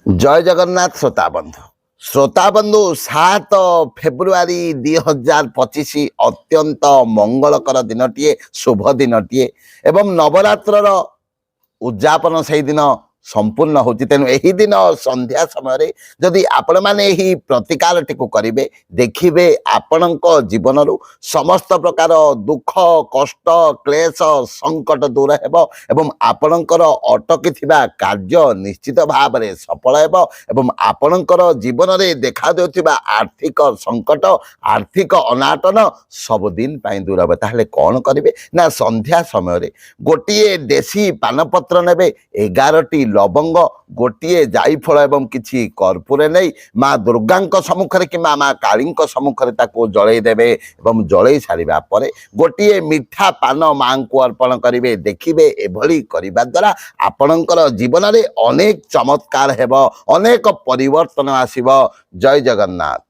ଜୟ ଜଗନ୍ନାଥ ଶ୍ରୋତାବନ୍ଧୁ 7 ଫେବୃଆରୀ 2025 ଅତ୍ୟନ୍ତ ମଙ୍ଗଳକର ଦିନଟିଏ, ଶୁଭ ଦିନଟିଏ ଏବଂ ନବରାତ୍ରର ଉଦ୍ଯାପନ ସେଇଦିନ ସମ୍ପୂର୍ଣ୍ଣ ହେଉଛି। ତେଣୁ ଏହି ଦିନ ସନ୍ଧ୍ୟା ସମୟରେ ଯଦି ଆପଣମାନେ ଏହି ପ୍ରତିକାରଟିକୁ କରିବେ, ଦେଖିବେ ଆପଣଙ୍କ ଜୀବନରୁ ସମସ୍ତ ପ୍ରକାର ଦୁଃଖ, କଷ୍ଟ, କ୍ଲେଶ, ସଙ୍କଟ ଦୂର ହେବ ଏବଂ ଆପଣଙ୍କର ଅଟକିଥିବା କାର୍ଯ୍ୟ ନିଶ୍ଚିତ ଭାବରେ ସଫଳ ହେବ ଏବଂ ଆପଣଙ୍କର ଜୀବନରେ ଦେଖାଦେଉଥିବା ଆର୍ଥିକ ସଙ୍କଟ, ଆର୍ଥିକ ଅନାଟନ ସବୁଦିନ ପାଇଁ ଦୂର ହେବ। ତାହେଲେ କ'ଣ କରିବେ ନା, ସନ୍ଧ୍ୟା ସମୟରେ ଗୋଟିଏ ଦେଶୀ ପାନପତ୍ର ନେବେ, 11ଟି ଲବଙ୍ଗ, ଗୋଟିଏ ଜାଇଫଳ ଏବଂ କିଛି କର୍ପୂର ନେଇ ମା ଦୁର୍ଗାଙ୍କ ସମ୍ମୁଖରେ କିମ୍ବା ମା କାଳୀଙ୍କ ସମ୍ମୁଖରେ ତାକୁ ଜଳେଇ ଦେବେ ଏବଂ ଜଳେଇ ସାରିବା ପରେ ଗୋଟିଏ ମିଠା ପାନ ମାଙ୍କୁ ଅର୍ପଣ କରିବେ। ଦେଖିବେ ଏଭଳି କରିବା ଦ୍ୱାରା ଆପଣଙ୍କର ଜୀବନରେ ଅନେକ ଚମତ୍କାର ହେବ, ଅନେକ ପରିବର୍ତ୍ତନ ଆସିବ। ଜୟ ଜଗନ୍ନାଥ।